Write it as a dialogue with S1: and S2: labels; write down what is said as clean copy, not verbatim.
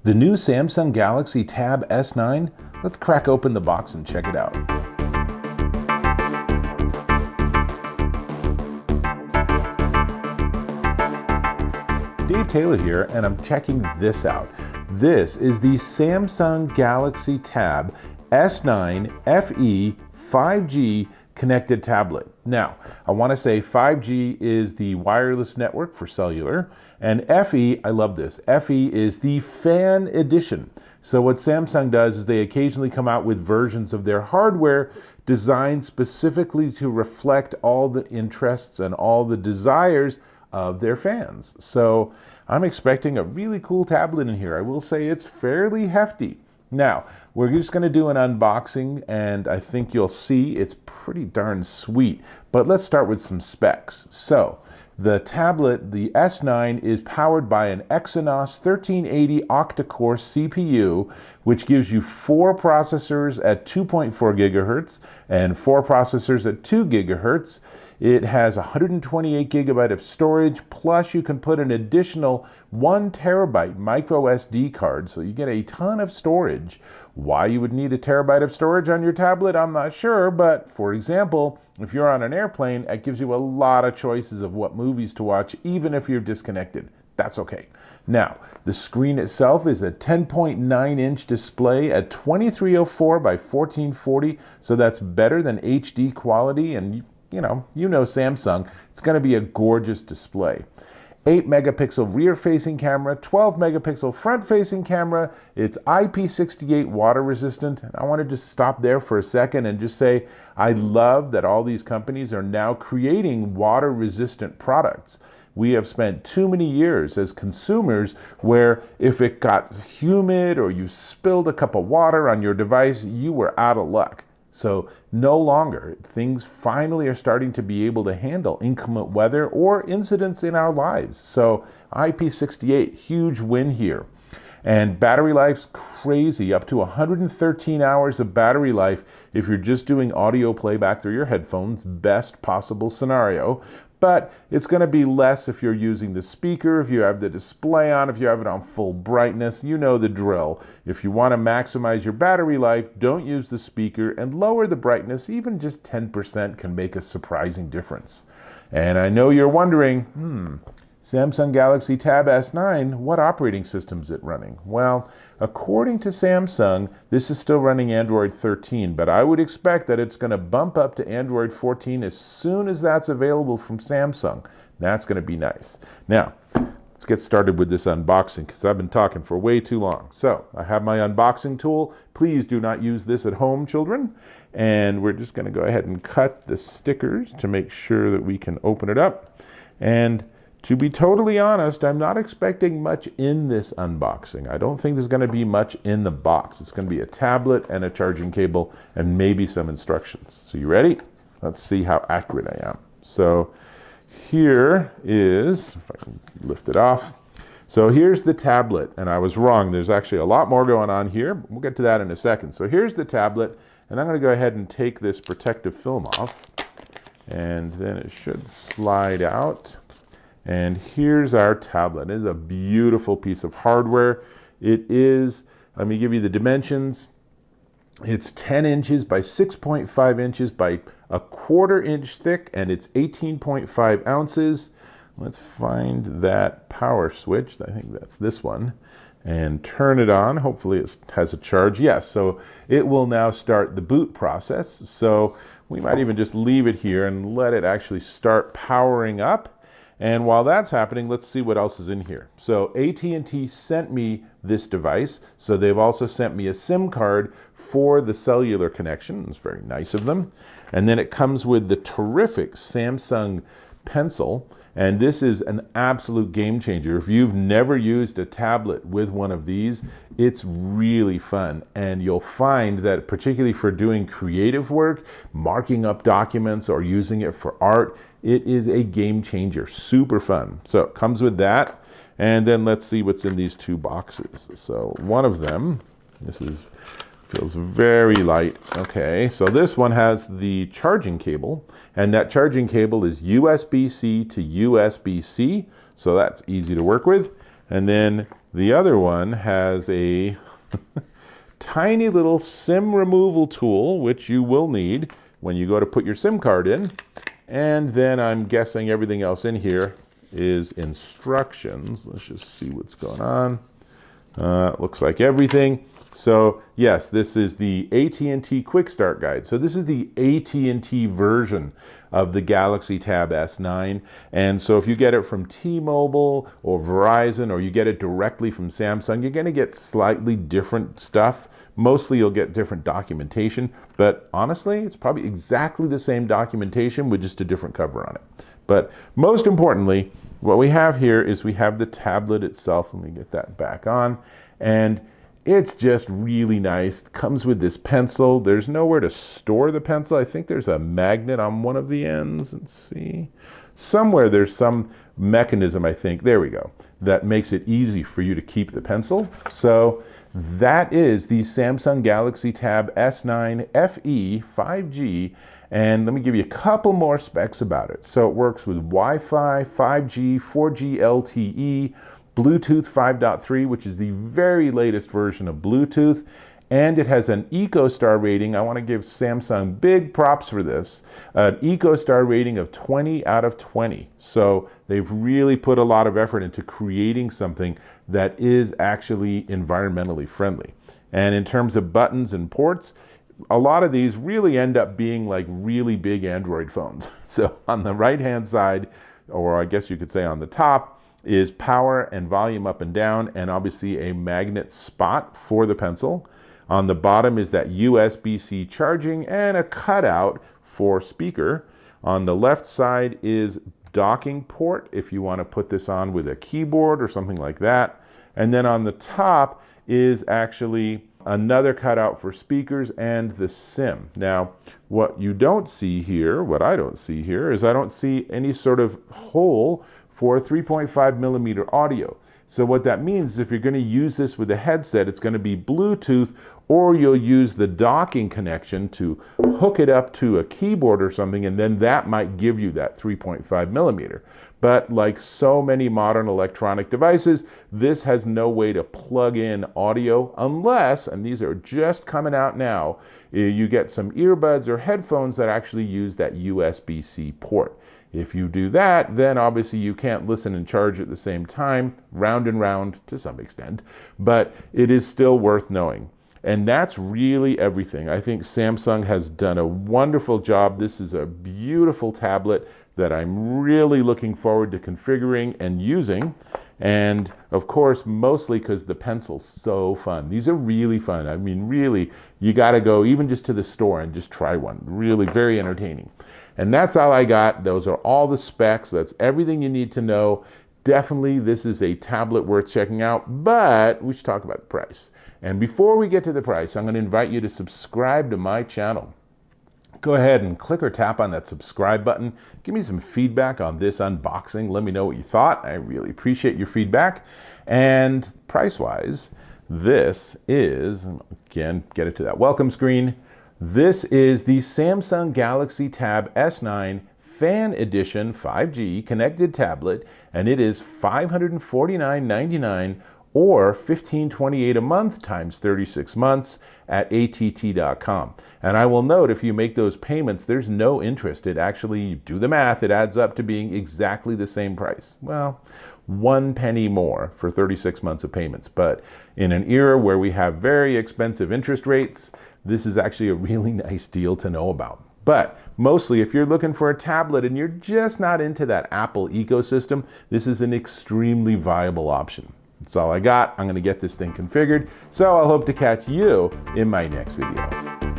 S1: The new Samsung Galaxy Tab S9? Let's crack open the box and check it out. Dave Taylor here, and I'm checking this out. This is the Samsung Galaxy Tab S9 FE 5G connected tablet. Now, I want to say 5G is the wireless network for cellular, and FE, I love this, FE is the fan edition. So what Samsung does is they occasionally come out with versions of their hardware designed specifically to reflect all the interests and all the desires of their fans. So I'm expecting a really cool tablet in here. I will say it's fairly hefty. Now, we're just going to do an unboxing, and I think you'll see it's pretty darn sweet. But let's start with some specs. So, the tablet, the S9, is powered by an Exynos 1380 octa-core CPU, which gives you 4 processors at 2.4 gigahertz and 4 processors at 2 gigahertz. It has 128 gigabyte of storage, plus you can put an additional 1 terabyte micro SD card, so you get a ton of storage. Why you would need a terabyte of storage on your tablet, I'm not sure, but for example, if you're on an airplane, it gives you a lot of choices of what movies to watch, even if you're disconnected. That's okay. Now, the screen itself is a 10.9-inch display at 2304 by 1440, so that's better than HD quality, and you know Samsung, it's going to be a gorgeous display. 8 megapixel rear-facing camera, 12 megapixel front-facing camera. It's IP68 water resistant. I want to just stop there for a second and just say I love that all these companies are now creating water resistant products. We have spent too many years as consumers where if it got humid or you spilled a cup of water on your device, you were out of luck. So no longer. Things finally are starting to be able to handle inclement weather or incidents in our lives. So IP68, huge win here. And battery life's crazy, up to 113 hours of battery life if you're just doing audio playback through your headphones, best possible scenario. But it's going to be less if you're using the speaker, if you have the display on, if you have it on full brightness. You know the drill. If you want to maximize your battery life, don't use the speaker and lower the brightness. Even just 10% can make a surprising difference. And I know you're wondering, Samsung Galaxy Tab S9, what operating system is it running? Well, according to Samsung, this is still running Android 13, but I would expect that it's going to bump up to Android 14 as soon as that's available from Samsung. That's going to be nice. Now, let's get started with this unboxing because I've been talking for way too long. So, I have my unboxing tool. Please do not use this at home, children. And we're just going to go ahead and cut the stickers to make sure that we can open it up. And to be totally honest, I'm not expecting much in this unboxing. I don't think there's going to be much in the box. It's going to be a tablet and a charging cable and maybe some instructions. So you ready? Let's see how accurate I am. So here is, if I can lift it off. So here's the tablet, and I was wrong. There's actually a lot more going on here. We'll get to that in a second. So here's the tablet, and I'm going to go ahead and take this protective film off, and then it should slide out. And here's our tablet. It is a beautiful piece of hardware. It is, let me give you the dimensions. It's 10 inches by 6.5 inches by a 1/4 inch thick, and it's 18.5 ounces. Let's find that power switch. I think that's this one. And turn it on. Hopefully it has a charge. Yes, so it will now start the boot process. So we might even just leave it here and let it actually start powering up. And while that's happening, let's see what else is in here. So AT&T sent me this device. So they've also sent me a SIM card for the cellular connection. It's very nice of them. And then it comes with the terrific Samsung Pencil. And this is an absolute game changer. If you've never used a tablet with one of these, it's really fun. And you'll find that particularly for doing creative work, marking up documents or using it for art, it is a game changer. Super fun. So it comes with that. And then let's see what's in these 2 boxes. So one of them, feels very light. Okay, so this one has the charging cable, and that charging cable is USB-C to USB-C, so that's easy to work with. And then the other one has a tiny little SIM removal tool, which you will need when you go to put your SIM card in. And then I'm guessing everything else in here is instructions. Let's just see what's going on. Looks like everything. So yes, this is the AT&T Quick Start Guide. So this is the AT&T version of the Galaxy Tab S9. And so if you get it from T-Mobile or Verizon, or you get it directly from Samsung, you're going to get slightly different stuff. Mostly you'll get different documentation, but honestly, it's probably exactly the same documentation with just a different cover on it. But most importantly, what we have here is we have the tablet itself. Let me get that back on. And it's just really nice. It comes with this pencil. There's nowhere to store the pencil. I think there's a magnet on one of the ends. Let's see. Somewhere there's some mechanism, I think, there we go, that makes it easy for you to keep the pencil. So that is the Samsung Galaxy Tab S9 FE 5G. And let me give you a couple more specs about it. So it works with Wi-Fi, 5G, 4G LTE, Bluetooth 5.3, which is the very latest version of Bluetooth, and it has an EcoStar rating. I want to give Samsung big props for this. An EcoStar rating of 20 out of 20. So they've really put a lot of effort into creating something that is actually environmentally friendly. And in terms of buttons and ports, a lot of these really end up being like really big Android phones. So on the right-hand side, or I guess you could say on the top, is power and volume up and down, and obviously a magnet spot for the pencil. On the bottom is that USB-C charging and a cutout for speaker. On the left side is docking port if you want to put this on with a keyboard or something like that. And then on the top is actually another cutout for speakers and the SIM. Now, what you don't see here, what I don't see here, is I don't see any sort of hole for 3.5 millimeter audio. So what that means is if you're going to use this with a headset, it's going to be Bluetooth, or you'll use the docking connection to hook it up to a keyboard or something, and then that might give you that 3.5 millimeter. But like so many modern electronic devices, this has no way to plug in audio unless, and these are just coming out now, you get some earbuds or headphones that actually use that USB-C port. If you do that, then obviously you can't listen and charge at the same time, round and round to some extent, but it is still worth knowing. And that's really everything. I think Samsung has done a wonderful job. This is a beautiful tablet that I'm really looking forward to configuring and using. And of course, mostly because the pencil's so fun. These are really fun. I mean, really, you gotta go even just to the store and just try one. Really very entertaining. And that's all I got. Those are all the specs. That's everything you need to know. Definitely, this is a tablet worth checking out, but we should talk about the price. And before we get to the price, I'm going to invite you to subscribe to my channel. Go ahead and click or tap on that subscribe button. Give me some feedback on this unboxing. Let me know what you thought. I really appreciate your feedback. And price-wise, this is, again, get it to that welcome screen. This is the Samsung Galaxy Tab S9 Fan Edition 5G connected tablet, and it is $549.99 or $1528 a month times 36 months at att.com. And I will note, if you make those payments, there's no interest. It actually, you do the math, it adds up to being exactly the same price. Well, 1 penny more for 36 months of payments. But in an era where we have very expensive interest rates, this is actually a really nice deal to know about. But mostly, if you're looking for a tablet and you're just not into that Apple ecosystem, this is an extremely viable option. That's all I got. I'm going to get this thing configured. So I'll hope to catch you in my next video.